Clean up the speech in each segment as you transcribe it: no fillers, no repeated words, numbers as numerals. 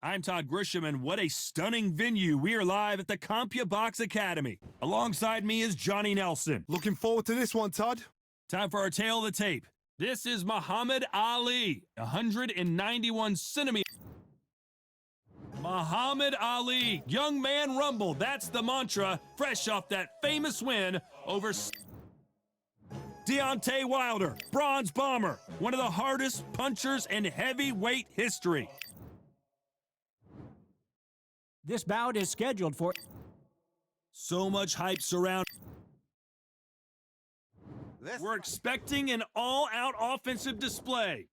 I'm Todd Grisham, and what a stunning venue. We are live at the CompuBox Academy. Alongside me is Johnny Nelson. Looking forward to this one, Todd. Time for our tale of the tape. This is Muhammad Ali, 191 centimeters. Muhammad Ali, young man rumble. That's the mantra, fresh off that famous win over Deontay Wilder, bronze bomber, one of the hardest punchers in heavyweight history. This bout is scheduled for... So much hype surrounding. We're expecting an all-out offensive display.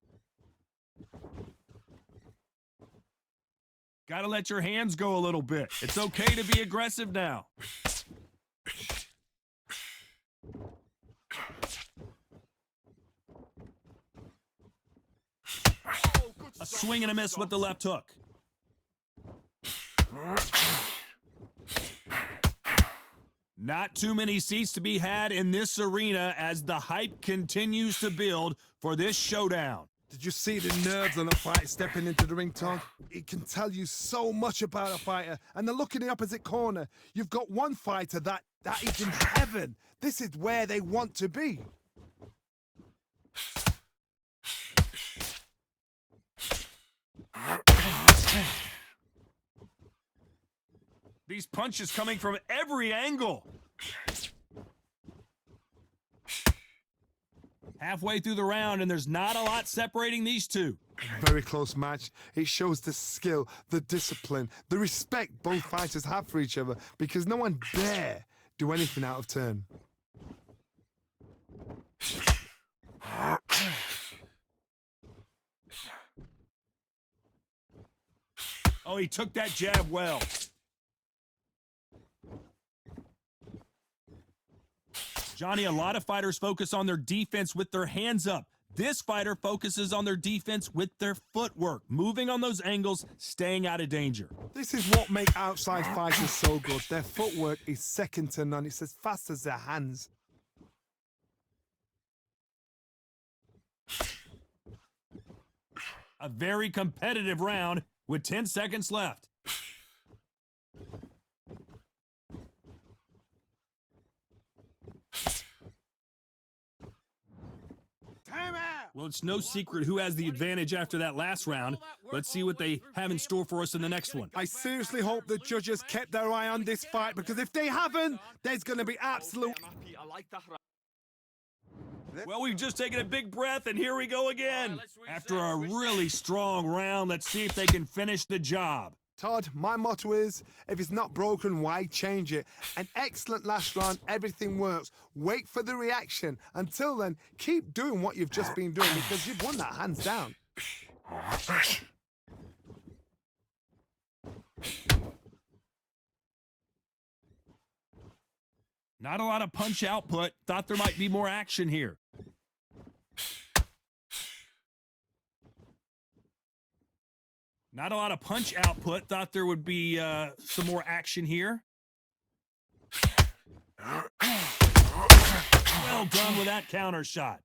Gotta let your hands go a little bit. It's okay to be aggressive now. A swing and a miss with the left hook. Not too many seats to be had in this arena as the hype continues to build for this showdown. Did you see the nerves on a fight stepping into the ring, Todd? It can tell you so much about a fighter. And the look in the opposite corner, you've got one fighter that is in heaven. This is where they want to be. These punches coming from every angle. Halfway through the round, and there's not a lot separating these two. Very close match. It shows the skill, the discipline, the respect both fighters have for each other, because no one dare do anything out of turn. Oh, he took that jab well. Johnny, a lot of fighters focus on their defense with their hands up. This fighter focuses on their defense with their footwork, moving on those angles, staying out of danger. This is what makes outside fighters so good. Their footwork is second to none. It's as fast as their hands. A very competitive round with 10 seconds left. Well, it's no secret who has the advantage after that last round. Let's see what they have in store for us in the next one. I seriously hope the judges kept their eye on this fight, because if they haven't, there's going to be absolute... Well, we've just taken a big breath, and here we go again. After a really strong round, let's see if they can finish the job. Todd, my motto is, if it's not broken, why change it? An excellent last round, everything works. Wait for the reaction. Until then, keep doing what you've just been doing, because you've won that hands down. Not a lot of punch output. Thought there might be more action here. Not a lot of punch output. Thought there would be some more action here. Well done with that counter shot.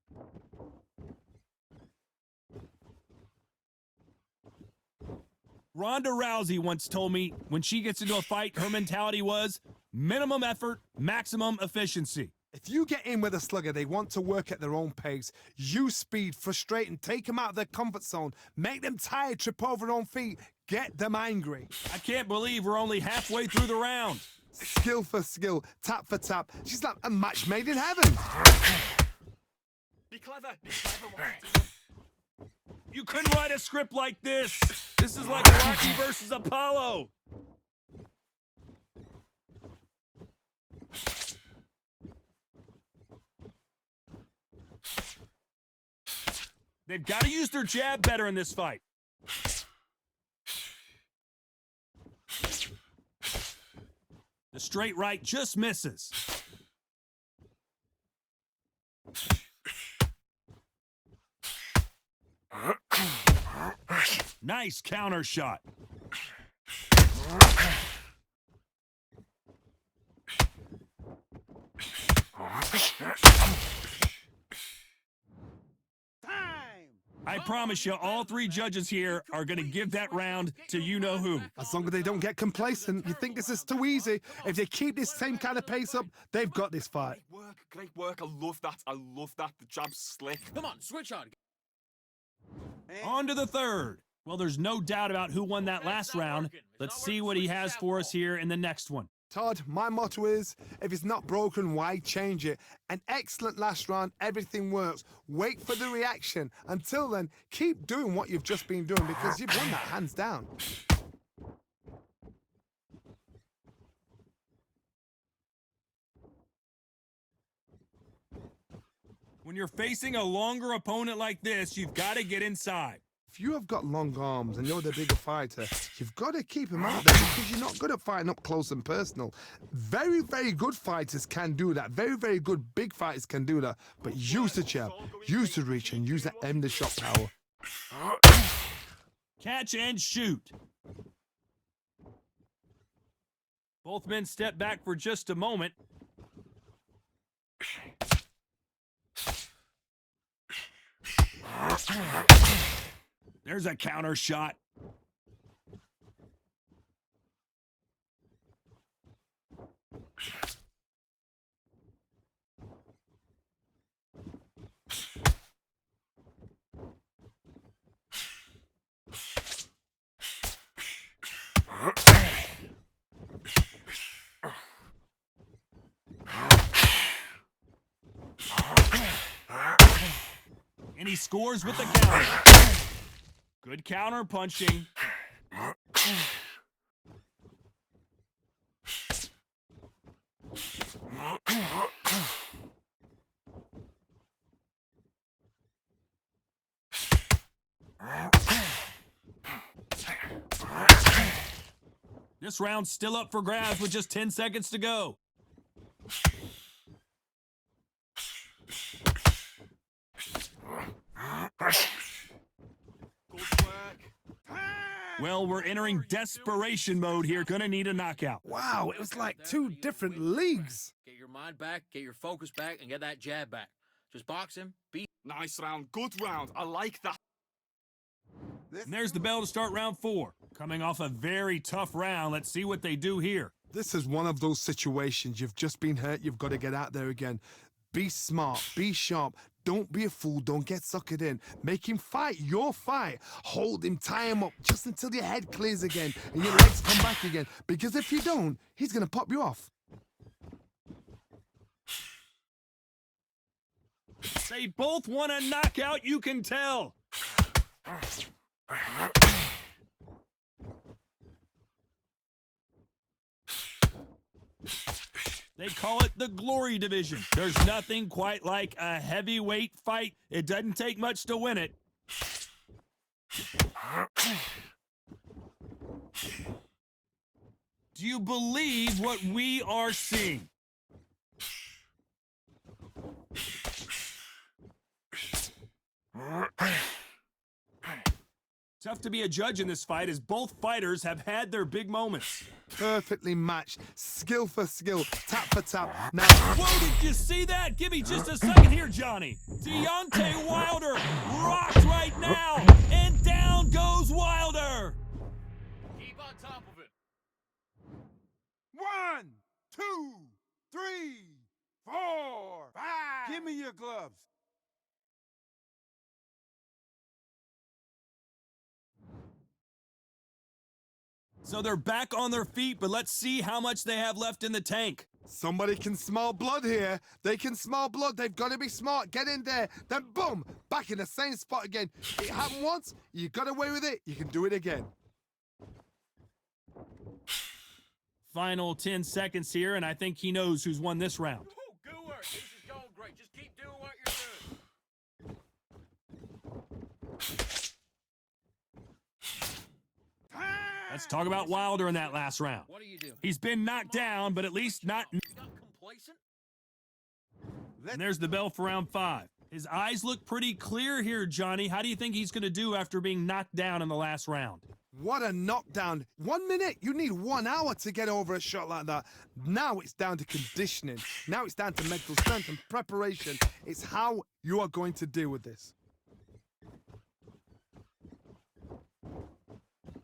Ronda Rousey once told me when she gets into a fight, her mentality was minimum effort, maximum efficiency. If you get in with a slugger, they want to work at their own pace. Use speed, frustrate, and take them out of their comfort zone. Make them tired, trip over their own feet. Get them angry. I can't believe we're only halfway through the round. Skill for skill, tap for tap. She's like a match made in heaven. Be clever. Be clever. You couldn't write a script like this. This is like Rocky versus Apollo. They've got to use their jab better in this fight. The straight right just misses. Nice counter shot. I promise you, all three judges here are going to give that round to you-know-who. As long as they don't get complacent, you think this is too easy. If they keep this same kind of pace up, they've got this fight. Great work. I love that. The jab's slick. Come on, switch on. On to the third. Well, there's no doubt about who won that last round. Let's see what he has for us here in the next one. Todd, my motto is, if it's not broken, why change it? An excellent last round, everything works. Wait for the reaction. Until then, keep doing what you've just been doing because you've won that hands down. When you're facing a longer opponent like this, you've got to get inside. If you have got long arms and you're the bigger fighter, you've got to keep him out there because you're not good at fighting up close and personal. Very, very good fighters can do that. Very, very good big fighters can do that. But use the jab, use the reach, and use that end of shot power. Catch and shoot. Both men step back for just a moment. There's a counter shot. And he scores with the counter. Good counter punching. This round's still up for grabs with just 10 seconds to go. Well, we're entering desperation mode here. Gonna need a knockout. Wow, it was like two different leagues. Get your mind back, get your focus back, and get that jab back. Just box him, beat. Nice round. Good round. I like that. And there's the bell to start round 4. Coming off a very tough round, let's see what they do here. This is one of those situations. You've just been hurt. You've got to get out there again. Be smart. Be sharp. Don't be a fool. Don't get suckered in. Make him fight your fight. Hold him, tie him up just until your head clears again and your legs come back again. Because if you don't, he's going to pop you off. They both want a knockout, you can tell. They call it the Glory Division. There's nothing quite like a heavyweight fight. It doesn't take much to win it. Do you believe what we are seeing? Tough to be a judge in this fight as both fighters have had their big moments. Perfectly matched. Skill for skill. Tap for tap. Now. Whoa, did you see that? Give me just a second here, Johnny. Deontay Wilder rocks right now. And down goes Wilder. Keep on top of it. 1, 2, 3, 4, 5. Give me your gloves. So they're back on their feet, but let's see how much they have left in the tank. Somebody can smell blood here. They can smell blood. They've got to be smart. Get in there. Then boom, back in the same spot again. It happened once. You got away with it. You can do it again. Final 10 seconds here, and I think he knows who's won this round. Oh, good work. This is going great. Just keep doing what you're doing. Let's talk about Wilder in that last round. What do you do? He's been knocked down, but at least not. You got complacent? And there's the bell for round 5. His eyes look pretty clear here, Johnny. How do you think he's going to do after being knocked down in the last round? What a knockdown. 1 minute. You need 1 hour to get over a shot like that. Now it's down to conditioning. Now it's down to mental strength and preparation. It's how you are going to deal with this.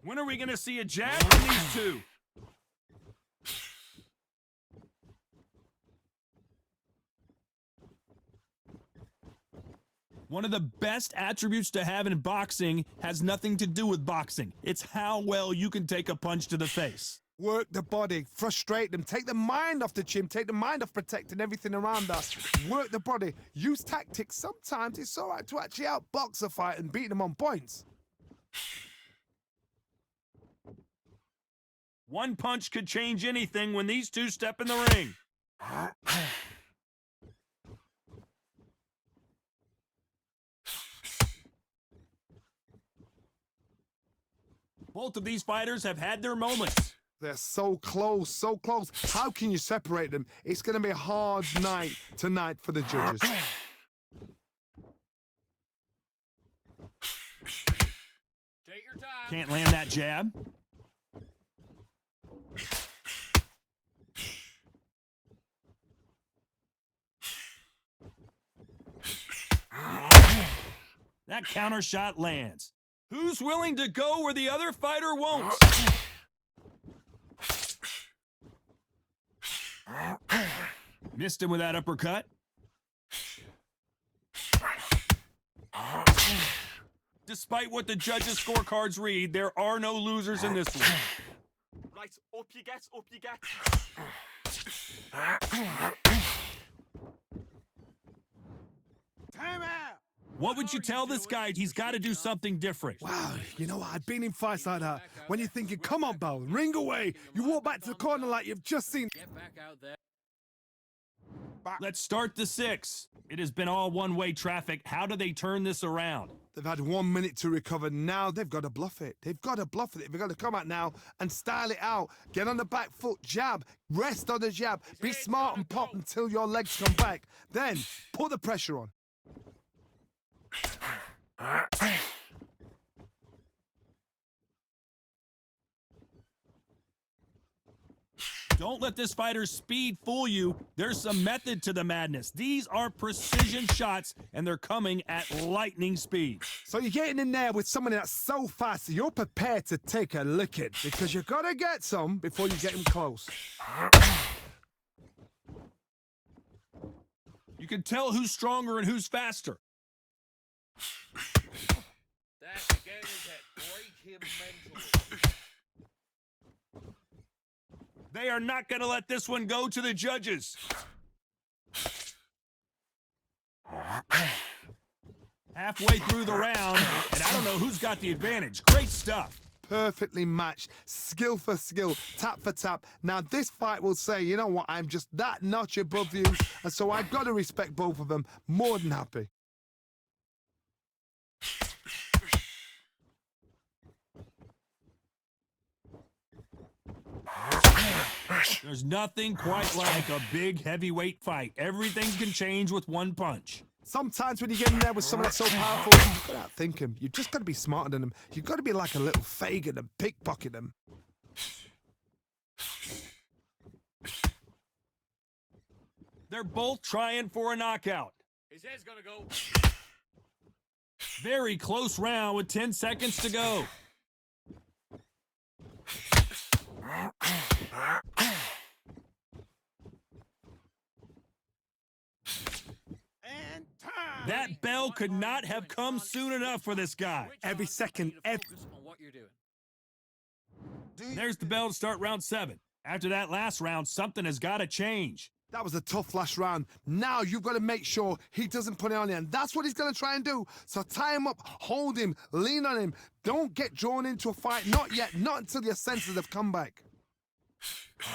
When are we going to see a jab from these two? One of the best attributes to have in boxing has nothing to do with boxing. It's how well you can take a punch to the face. Work the body, frustrate them, take the mind off the chin, take the mind off protecting everything around us. Work the body, use tactics. Sometimes it's all right to actually outbox a fight and beat them on points. One punch could change anything when these two step in the ring. Both of these fighters have had their moments. They're so close, so close. How can you separate them? It's going to be a hard night tonight for the judges. Take your time. Can't land that jab. That counter shot lands. Who's willing to go where the other fighter won't? Missed him with that uppercut. Despite what the judges' scorecards read, there are no losers in this one. Right, up you get, up you get. Time out. What would you tell this guy? He's got to do something different. Wow, you know what? I've been in fights like that. When you're thinking, come on, Bell, ring away. You walk back to the corner like you've just seen. Get back out there. Let's start the 6. It has been all one-way traffic. How do they turn this around? They've had 1 minute to recover. Now they've got to bluff it. They've got to bluff it. They've got to come out now and style it out. Get on the back foot, jab, rest on the jab. Be smart and pop until your legs come back. Then put the pressure on. Don't let this fighter's speed fool you. There's some method to the madness. These are precision shots, and they're coming at lightning speed. So you're getting in there with someone that's so fast, you're prepared to take a licking because you got to get some before you get him close. You can tell who's stronger and who's faster. That's again his head. Break him mentally. They are not going to let this one go to the judges. Halfway through the round, and I don't know who's got the advantage. Great stuff. Perfectly matched, skill for skill, tap for tap. Now this fight will say, you know what, I'm just that notch above you, and so I've got to respect both of them. More than happy. There's nothing quite like a big heavyweight fight. Everything can change with one punch. Sometimes when you get in there with someone that's so powerful, you've got to outthink him. You've just got to be smarter than them. You've got to be like a little Fagin and pickpocket them. They're both trying for a knockout. His head's gonna go. Very close round with 10 seconds to go. And time. That bell could not have come soon enough for this guy. Every second, Focus on what you're doing. There's the bell to start round 7. After that last round, something has got to change. That was a tough last round. Now you've got to make sure he doesn't put it on you, and that's what he's going to try and do. So tie him up, hold him, lean on him. Don't get drawn into a fight. Not yet. Not until your senses have come back. Keep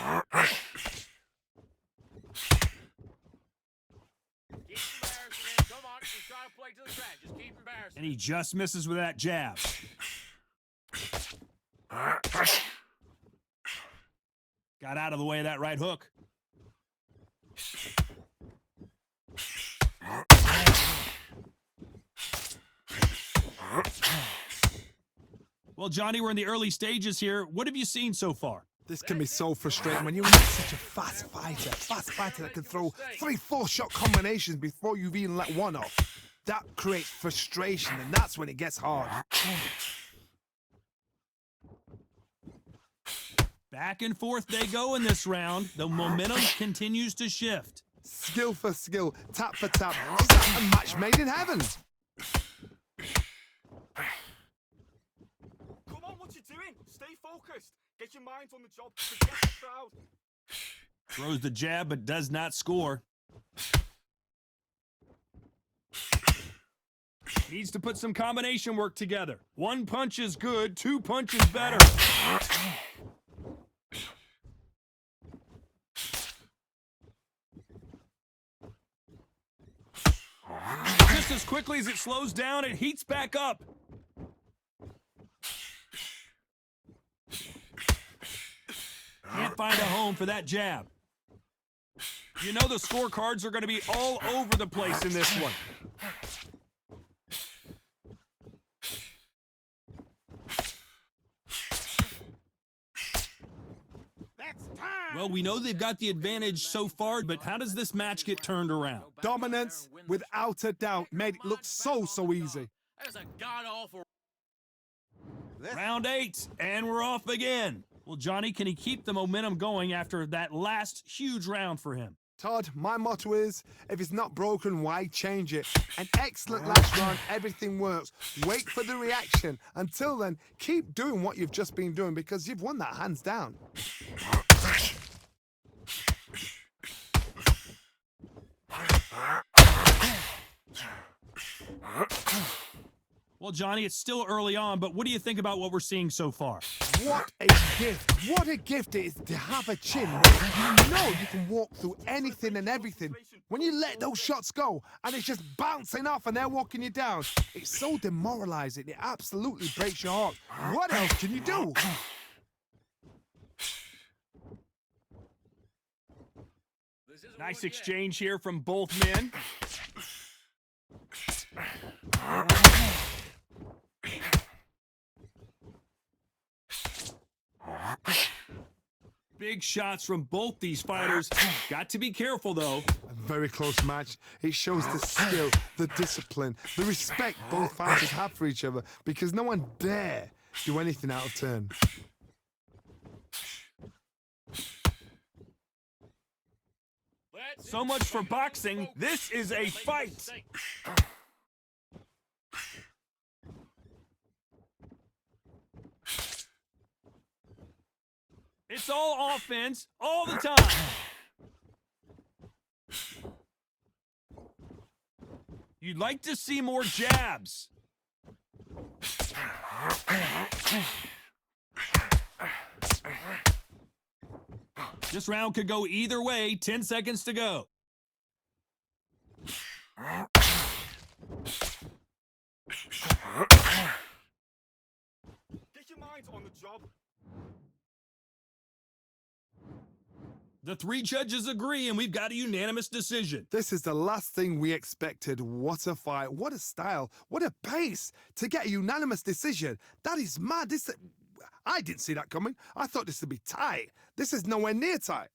embarrassing him. Come on, just try to play to the track. Just keep embarrassing And he just misses with that jab. Got out of the way of that right hook. Well, Johnny, we're in the early stages here. What have you seen so far? This can be so frustrating when you're such a fast fighter that can throw 3-4 shot combinations before you've even let one off. That creates frustration, and that's when it gets hard. Back and forth they go in this round. The momentum continues to shift. Skill for skill, tap for tap. Is that a match made in heaven? Come on, what you doing? Stay focused. Get your mind on the job. Forget the crowd. Throws the jab but does not score. Needs to put some combination work together. One punch is good, two punches better. Just as quickly as it slows down, it heats back up. Can't find a home for that jab. You know the scorecards are going to be all over the place in this one. Well, we know they've got the advantage so far, but how does this match get turned around? Dominance, without a doubt, made it look so easy. That's a god-awful... Round 8, and we're off again. Well, Johnny, can he keep the momentum going after that last huge round for him? Todd, my motto is, if it's not broken, why change it? An excellent last round, everything works. Wait for the reaction. Until then, keep doing what you've just been doing because you've won that hands down. Well, Johnny, it's still early on, but what do you think about what we're seeing so far? What a gift. What a gift it is to have a chin. You know you can walk through anything and everything. When you let those shots go and it's just bouncing off and they're walking you down, it's so demoralizing. It absolutely breaks your heart. What else can you do? Nice exchange here from both men. Big shots from both these fighters. Got to be careful, though. A very close match. It shows the skill, the discipline, the respect both fighters have for each other because no one dare do anything out of turn. So much for boxing. This is a fight. It's all offense all the time. You'd like to see more jabs. This round could go either way. 10 seconds to go. Get your mind on the job. The 3 judges agree, and we've got a unanimous decision. This is the last thing we expected. What a fight. What a style. What a pace to get a unanimous decision. That is mad. I didn't see that coming. I thought this would be tight. This is nowhere near tight.